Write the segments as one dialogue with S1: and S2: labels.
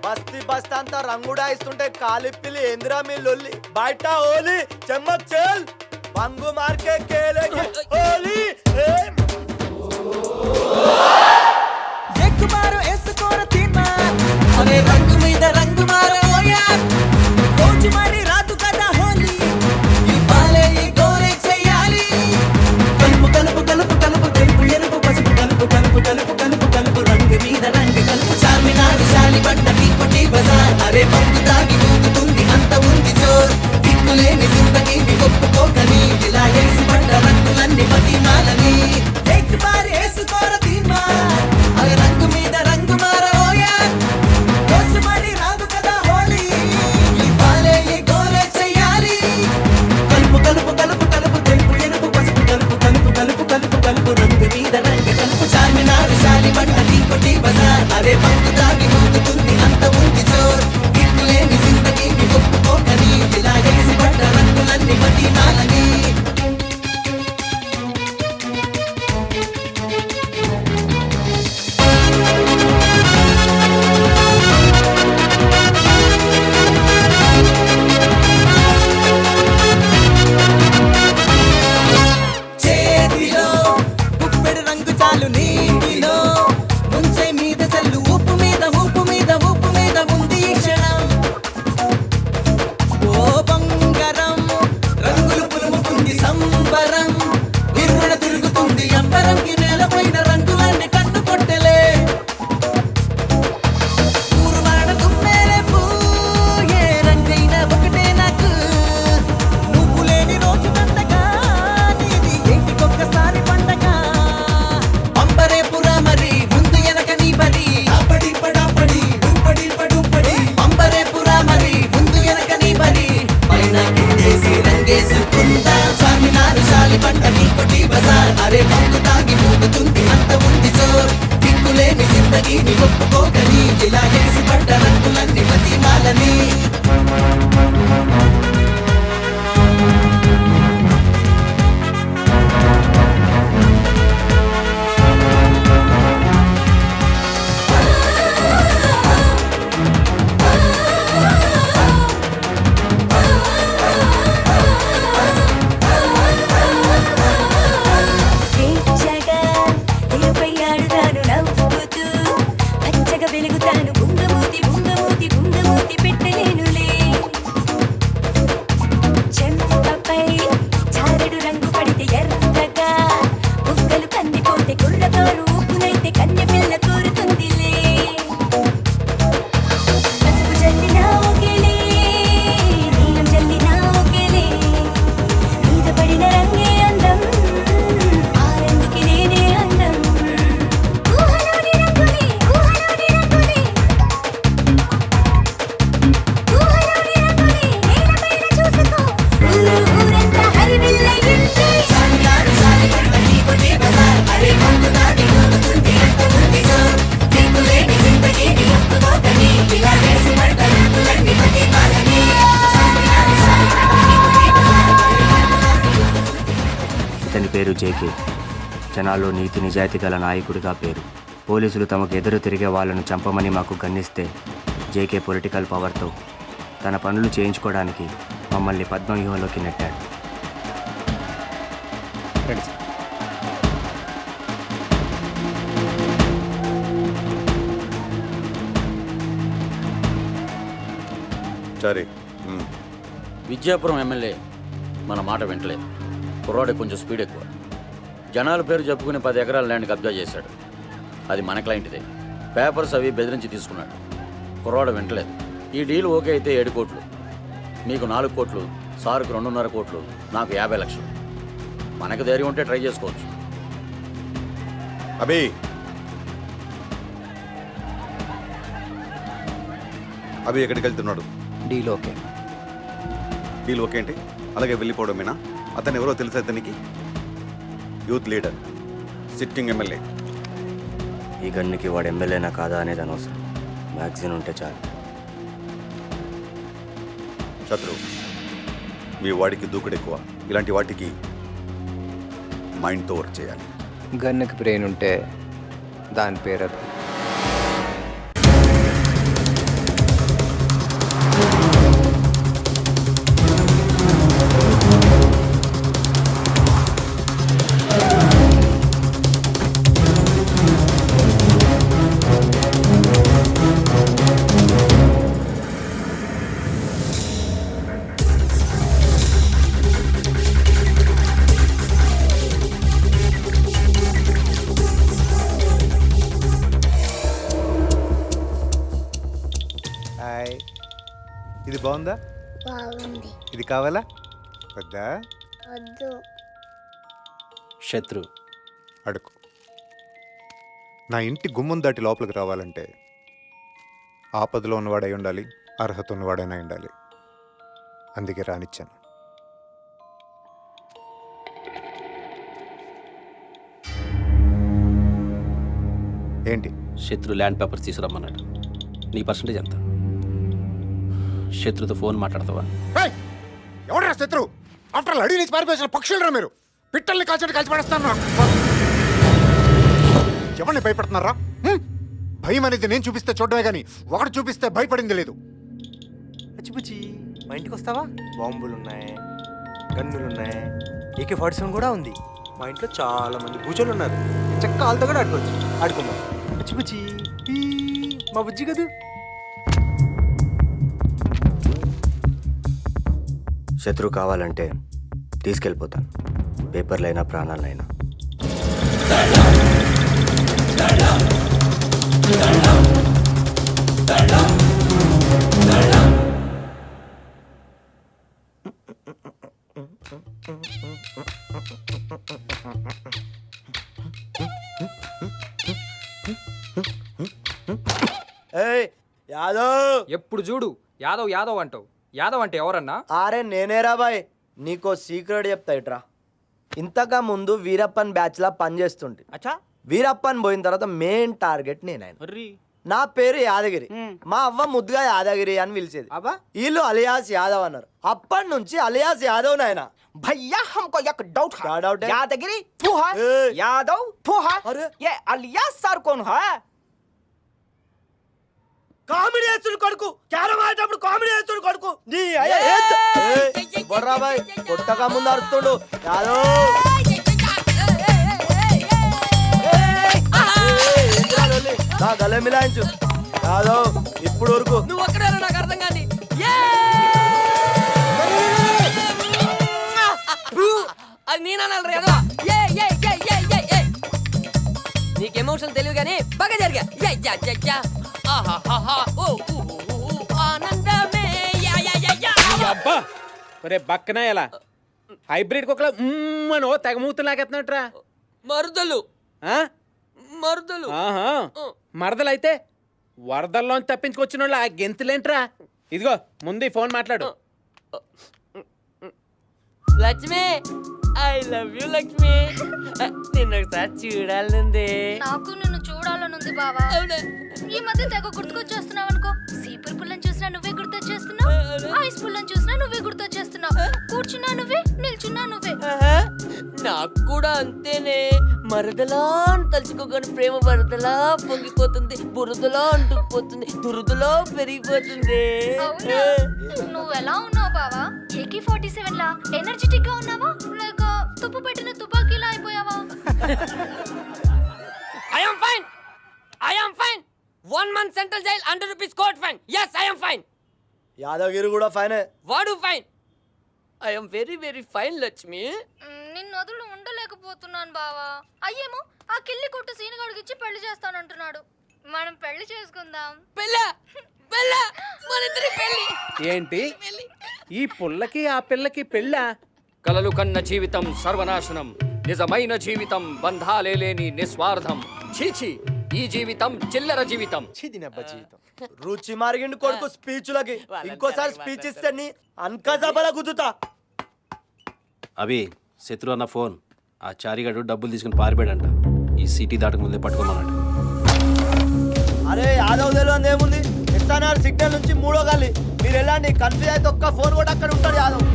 S1: బస్తీ బస్తా అంతా రంగుడా ఇస్తుంటే కాలిప్పిలి ఏందిరా మీ లొల్లి బయట హోలీ చెమ్మక్ చెల్ బంగు మార్కే కేలే హోలీ
S2: ఎక్కుమారు ఎసుకోర తీమా అరే రంగు మీద రంగు మారో యార్ రోజు మరి రాదు కదా హోలీ ఈ పాలే ఈ గోరే చేయాలి కలుపు కలుపు కలుపు కలుపు తెలుపు ఎరుపు పసుపు కలుపు కలుపు కలుపు కలుపు కలుపు రంగు మీద రంగు కలుపు చార్మినార్ శాలి బండ టీపటి బజార్ అరే బంగు దాగి ఊగుతుంది అంత ఉంది జోర్ దిక్కులేని జిందగీని ఒప్పుకోకని ఇలా వేసి పడ్డ రంగులన్నీ మతిమాలని ఎక్ బార్ ఎసుకోర తీమా అరే రంగు మీద రంగు మారో యార్ రోజు మరి రాదు కదా హోలీ ఈ పాలే ఈ గోరే చేయాలి కలుపు కలుపు కలుపు కలుపు తెలుపు ఎరుపు పసుపు కలుపు కలుపు కలుపు కలుపు కలుపు రంగు మీద రంగు కలుపు చార్మినార్ శాలి బండ టీపటి బజార్ అరే బంగు దాగి ఊగుతుంది అంత ఉంది జోర్ దిక్కులేని జిందగీని ఒప్పుకోకని ఇలా వేసి పడ్డ రంగులన్నీ మతిమాలని చేతిలో ఉప్పెడు రంగు చాలు నీటిలో ముంచే మీద చల్లు ఉప్పు మీద ఉప్పు మీద ఉప్పు మీద ఉంది ఈ క్షణం ఓ బంగారం రంగులు పులుముతుంది సంబరం విరుణ తిరుగుతుంది అంబరంకి నేలపైన రంగులన్నీ కన్ను కొట్టలే ఊరువాడ దుమ్మేలే ఏ రంగైనా ఒకటే నాకు నువ్వు లేని రోజు పండగ నీది ఇంటికొక్కసారి పండగ అంబరే పురా మరి ముందు వెనక నీ బరి అప్పడి పడాపడి డుప్పడి పడుపడి అంబరే పురా మరి ముందు వెనక నీ బరి పైన కిందేసి రంగేసుకుందా చార్మినారు శాలి బండ నీకొటి బజార్ అరే బంగు తాగి మూగుతుంది అంత ఉంది జోర్ దిక్కులేని జిందగీని ఒప్పుకోకని ఇలా ఎగిసి పడ్డ రంగులన్నీ మతిమాలని
S3: స్వేచ్ఛగా నీపై ఆడుతాను నవ్వుతూ పచ్చగా వెలుగుతాను బుంగమూతి బుంగమూతి బుంగమూతి పెట్టలేనులే చెంపపై చారెడు రంగు పడితే ఎర్రగా బుగ్గలు కందిపోతే కుర్రకారు ఊపునైతే కన్నె పిల్ల కోరుతుందిలే పసుపు జల్లినా ఒకేలే నీలం జల్లినా ఒకేలే మీద పడిన రంగే అందం ఆ రంగుకి నేనే అందం ఊహలోని రంగుని ఊహలోని రంగుని ఊహలోని రంగుని నేలపైన చూసుకో ఊరంతా హరివిల్లయింది
S2: చార్మినారు శాలి బండ నీకొటి బజార్ అరే బంగు దాగి ఊగుతుంది అంత ఉంది జోర్ దిక్కులేని జిందగీని ఒప్పుకోకని ఇలా వేసి పడ్డ రంగులన్నీ మతిమాలని చార్మినారు శాలి బండ నీకొటి బజార్
S4: ఇతని పేరు జేకే. జనాల్లో నీతి నిజాయితీ గల నాయకుడిగా పేరు. పోలీసులు తమకు ఎదురు తిరిగే వాళ్ళను చంపమని మాకు గన్నిస్తే జేకే పొలిటికల్ పవర్తో తన పనులు చేయించుకోవడానికి మమ్మల్ని పద్మవ్యూహంలోకి నెట్టాడు.
S5: సరే
S6: విద్యాపురం ఎమ్మెల్యే మన మాట వింటలేదు. కుర్రాడే కొంచెం స్పీడ్ ఎక్కువ. జనాల పేరు చెప్పుకుని 10 ఎకరాల ల్యాండ్ కబ్జా చేశాడు. అది మన క్లయింట్దే. పేపర్స్ అవి బెదిరించి తీసుకున్నాడు. కుర్రాడు వింటలేదు. ఈ డీల్ ఓకే అయితే 7 కోట్లు, మీకు 4 కోట్లు, సార్కు 2.5 కోట్లు, నాకు 50 లక్షలు. మనకు ధైర్యం ఉంటే ట్రై చేసుకోవచ్చు.
S5: అభి అభి ఎక్కడికి వెళ్తున్నాడు?
S4: Deal okay.
S5: డీల్ ఓకే ఏంటి? అలాగే వెళ్ళిపోవడమేనా? అతను ఎవరో తెలుసా అతనికి? Youth leader, sitting MLA.
S4: ఈ గన్నుకి వాడు ఎమ్మెల్యేనా కాదా అనేది అనవసరం. మ్యాగజైన్ ఉంటే చాలు.
S5: శత్రు, మీ వాడికి దూకుడు ఎక్కువ. ఇలాంటి వాటికి మైండ్తో వర్క్ చేయాలి.
S7: గన్నుకి బ్రెయిన్ ఉంటే దాని పేరు అది.
S8: హాయ్, ఇది బాగుందా?
S3: బాగుంది.
S8: ఇది కావాలా వద్దా?
S3: వద్దు.
S7: శత్రు
S8: అడుగు. నా ఇంటి గుమ్మం దాటి లోపలికి రావాలంటే ఆపదలో ఉన్నవాడై ఉండాలి, అర్హత ఉన్నవాడైనా ఉండాలి. అందుకే రానిచ్చాను. ఏంటి?
S9: శత్రు ల్యాండ్ పేపర్స్ తీసుకురమ్మన్నాడు. నీ పర్సంటేజ్ ఎంత? శత్రుతో ఫోన్ మాట్లాడతావా?
S8: ఎవడరా శత్రు? ఆఫ్టర్ అడిగి నుంచి పారిపోయిన పక్షులరా మీరు? పిట్టల్ని కాల్చడం కలిసి పడేస్తాను. ఎవరిని భయపడుతున్నారా? భయం అనేది నేను చూపిస్తే చూడమే కానీ ఒకటి చూపిస్తే భయపడింది లేదు.
S1: పచ్చిపుచ్చి మా ఇంటికి వస్తావా? బాంబులు ఉన్నాయి, గన్నులు ఉన్నాయి, AK-47 కూడా ఉంది. మా ఇంట్లో చాలా మంది పూజలు ఉన్నారు. చెక్క వాళ్ళతో కూడా ఆడుకోవచ్చు. ఆడుకుందాం. పచ్చిపుచ్చి మా బుజ్జి కదూ.
S4: శత్రు కావాలంటే తీసుకెళ్ళిపోతాను, పేపర్లైనా ప్రాణాలైనా.
S1: ఏయ్ యాదవ్,
S7: ఎప్పుడు చూడు యాదవ్ యాదవ్ అంటావు. యాదవ్ అంటే ఎవరన్నా?
S1: అరే నేనేరా బాయ్. నీకో సీక్రెట్ చెప్తా ఇట్రా. ఇంతగా ముందు వీరప్పన్ బ్యాచ్ లా పనిచేస్తుంటే వీరప్పన్ పోయిన తర్వాత మెయిన్ టార్గెట్ నేనైనా. నా పేరు యాదగిరి, మా అవ్వ ముద్దుగా యాదగిరి అని పిలిచేది. వీళ్ళు అలియాస్ యాదవ్ అన్నారు. అప్పటి నుంచి అలియాస్ యాదవ్ నాయన.
S10: भैया हमको एक डाउट है।
S1: क्या डाउट है?
S10: यादगिरी तू है,
S1: ए!
S10: यादव तू है,
S1: अरे!
S10: ये अलियास सर कौन है?
S1: కామెడీ చేస్తుడు కొడుకు, క్యారం ఆడేటప్పుడు కామెడీ చేస్తుడు కొడుకు. నీ బొర్రా బాయ్ కొట్టగా ముందు అరుస్తుడు యాదవ్. నా గలే మిలాయించు యాదవ్. ఇప్పుడు వరకు
S10: నువ్వు ఒక్కడే నాకు అర్థం కాని. అది నేనన్నాను రేదో. నీకు ఎమోషన్ తెలియదు కానీ బాగా జరిగా.
S9: అబ్బా ఒరే బక్కన ఎలా హైబ్రిడ్ కుక్కల మనో తెగ మూతులు లాగెత్తున్నట్రా.
S10: మరుదలు మరుదలు
S9: ఆహా మరదలైతే వరదల్లోంచి తప్పించుకొచ్చిన వాళ్ళు ఆ గెంతులేంట్రా. ఇదిగో ముందు ఫోన్ మాట్లాడు.
S10: Lakshmi, I love you Lakshmi. నిన్న ఒకసారి చూడాలండి.
S3: నాకు నిన్ను చూడాలనుంది బావా. ఈ మధ్య తెగ గుర్తుకొచ్చేస్తున్నావు అనుకో. సీపర్ పుల్లని చూసినా నువ్వే గుర్తొచ్చేస్తున్నావు, ఐస్ పుల్లని చూసినా నువ్వే గుర్తొచ్చేస్తున్నావు. కూర్చున్నా నువ్వే, నిల్చున్నా నువ్వే.
S10: నాకు కూడా అంతేనే. మరదలా అని తలుచుకోగానే ప్రేమ వరదలా పొంగిపోతుంది, బురదలా అంటుకుపోతుంది, దురదలా పెరిగిపోతుంది.
S3: అవునా? నువ్వెలా ఉన్నావు బావా? AK-47 లా ఎనర్జెటిక్ గా ఉన్నావా, లేక తుప్పు పెట్టిన తుపాకీలా అయిపోయావా?
S10: I am fine. I am fine. 1 month central jail, 100 rupees court fine. Yes, I am fine.
S1: Yadagiri కూడా ఫైనే.
S10: వాడు fine. I am very very fine, Lakshmi.
S3: నిన్ను వదులు ఉండలేకపోతున్నాను బావా. అయ్యేమో ఆ కిల్లి కొట్టు సీనుగాడికి పెళ్లి చేస్తానంటున్నాడు. మనం పెళ్లి చేసుకుందాం.
S10: పెళ్ళ పెళ్ళ మనిద్దరి పెళ్ళి.
S9: ఏంటి ఈ పుల్లకి ఆ పిల్లకి పెళ్ళా?
S11: కలలు కన్న జీవితం సర్వనాశనం, నిజమైన జీవితం బంధాలే లేని నిస్వార్థం. చీచి ఈ జీవితం చిల్లర జీవితం.
S1: రుచి మారిగిండు కొడుకు స్పీచ్లకి. ఇంకోసారి స్పీచ్ ఇస్తే నీ అన్కజబల గుద్దుతా.
S9: అవి శత్రు అన్న ఫోన్. ఆ చారిగాడు డబ్బులు తీసుకుని పారిపోయాడంట. ఈ సిటీ దాటక ముందే పట్టుకోమన్నాడు.
S1: అరే యాదవ్ తెలియదు ఏముంది. ఎస్ఆర్ఆర్ సిగ్నల్ నుంచి 3వ గల్లీ. మీరు వెళ్ళండి. కన్ఫ్యూజ్ అయితే ఒక్క ఫోన్ కూడా అక్కడ ఉంటాడు యాదవ్.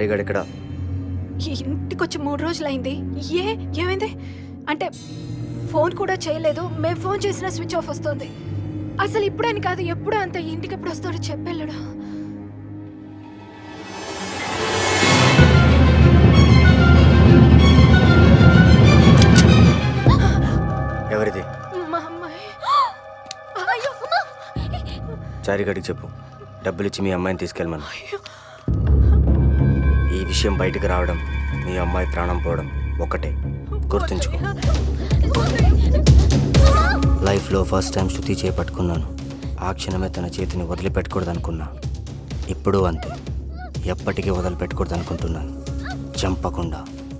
S4: చారిగాడు ఇక్కడ
S3: ఇంటికి వచ్చి 3 రోజులైంది. ఏమైంది అంటే ఫోన్ కూడా చేయలేదు. మేము ఫోన్ చేసినా స్విచ్ ఆఫ్ వస్తుంది. అసలు ఇప్పుడని కాదు, ఎప్పుడూ అంత. ఇంటికి ఎప్పుడు వస్తాడో చెప్పెళ్ళడు.
S4: ఎవరిది?
S3: మా అమ్మాయి. అయ్యో, అమ్మా.
S4: చారిగాడికి చెప్పు, డబ్బులు ఇచ్చి మీ అమ్మాయిని తీసుకెళ్ళమను. ఈ విషయం బయటకు రావడం, మీ అమ్మాయి ప్రాణం పోవడం ఒకటే, గుర్తుంచుకో. లైఫ్లో ఫస్ట్ టైం శృతి చేపట్టుకున్నాను. ఆ క్షణమే తన చేతిని వదిలిపెట్టకూడదు అనుకున్నా. ఇప్పుడు అంతే, ఎప్పటికీ వదిలిపెట్టకూడదు అనుకుంటున్నాను. చంపకుండా.